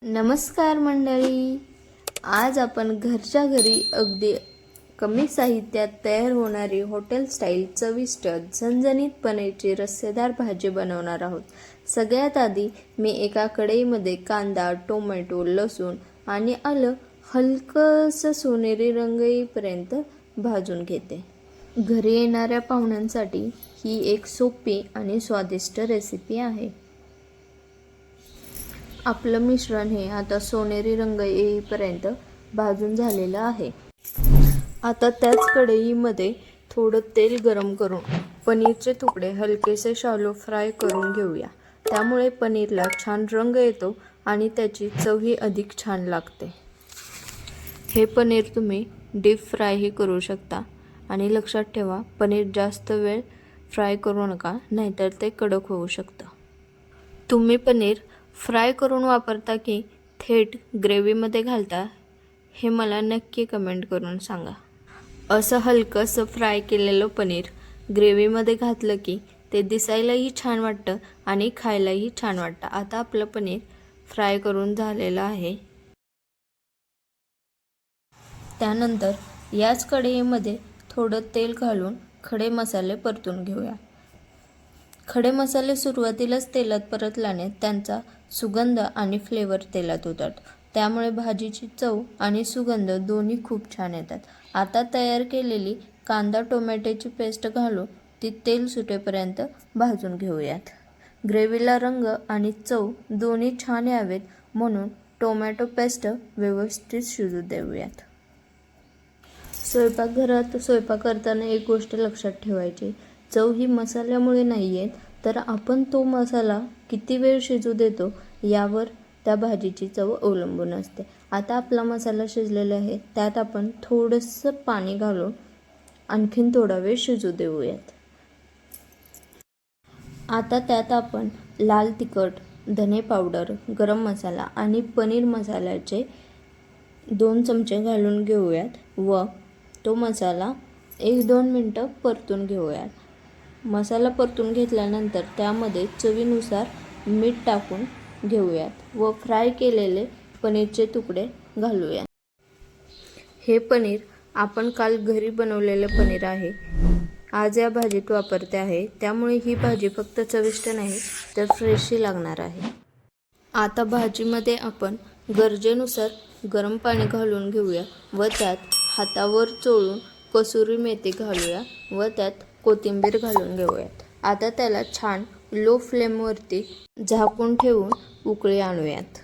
नमस्कार मंडळी, आज आपण घरच्या घरी अगदी कमी साहित्यात तयार होणारी हॉटेल स्टाईल चविष्ट झणझणीत पनीरची रस्सेदार भाजी बनवणार आहोत। सगळ्यात आधी मी एका कढईमध्ये कांदा, टोमॅटो, लसूण आणि आलं हलकंसं सोनेरी रंग येईपर्यंत भाजून घेते। घरी येणाऱ्या पाहुण्यांसाठी ही एक सोपी आणि स्वादिष्ट रेसिपी आहे। आपलं मिश्रण हे आता सोनेरी रंग येईपर्यंत भाजून झालेलं आहे। आता त्याच कढईमध्ये थोडं तेल गरम करून पनीरचे तुकडे हलकेसे शॅलो फ्राय करून घेऊया। त्यामुळे पनीरला छान रंग येतो आणि त्याची चवही अधिक छान लागते। हे पनीर तुम्ही डीप फ्रायही करू शकता आणि लक्षात ठेवा, पनीर जास्त वेळ फ्राय करू नका, नाहीतर ते कडक होऊ शकतं। तुम्ही पनीर फ्राय करून वापरता की थेट ग्रेव्हीमध्ये घालता, हे मला नक्की कमेंट करून सांगा। असं हलकंसं फ्राय केलेलं पनीर ग्रेव्हीमध्ये घातलं की ते दिसायलाही छान वाटतं आणि खायलाही छान वाटतं। आता आपलं पनीर फ्राय करून झालेलं आहे। त्यानंतर याच कढईमध्ये थोडं तेल घालून खडे मसाले परतून घेऊया। खडे मसाले सुरुवातीलाच तेलात परतल्याने त्यांचा सुगंध आणि फ्लेवर तेलात उतरतो, त्यामुळे भाजीची चव आणि सुगंध दोन्ही खूप छान येतात। आता तयार केलेली कांदा टोमॅटोची पेस्ट घालून ती तेल सुटेपर्यंत भाजून घेऊयात। ग्रेव्हीला रंग आणि चव दोन्ही छान यावेत म्हणून टोमॅटो पेस्ट व्यवस्थित शिजू देऊयात। स्वयंपाकघरात स्वयंपाक करताना एक गोष्ट लक्षात ठेवायची, चव ही मसाल्यामुळे नाही येत, तर आपण तो मसाला किती वेळ शिजू देतो यावर त्या भाजीची चव अवलंबून असते। आता आपला मसाला शिजलेला आहे, त्यात आपण थोडंसं पाणी घालून आणखीन थोडा वेळ शिजू देऊयात। आता त्यात आपण लाल तिखट, धने पावडर, गरम मसाला आणि पनीर मसाल्याचे 2 चमचे घालून घेऊयात व तो मसाला 1-2 मिनटं परतून घेऊयात। मसाला परतून घेतल्यानंतर त्यामध्ये चवीनुसार मीठ टाकून घेऊयात व फ्राय केलेले पनीरचे तुकडे घालूयात। हे पनीर आपण काल घरी बनवलेलं पनीर आहे, आज या भाजीत वापरते आहे, त्यामुळे ही भाजी फक्त चविष्ट नाही तर फ्रेशही लागणार आहे। आता भाजीमध्ये आपण गरजेनुसार गरम पाणी घालून घेऊया व त्यात हातावर चोळून कसुरी मेथी घालूया व त्यात कोथिंबीर घालून घेऊयात। आता त्याला छान लो फ्लेमवरती झाकून ठेवून उकळी आणूयात।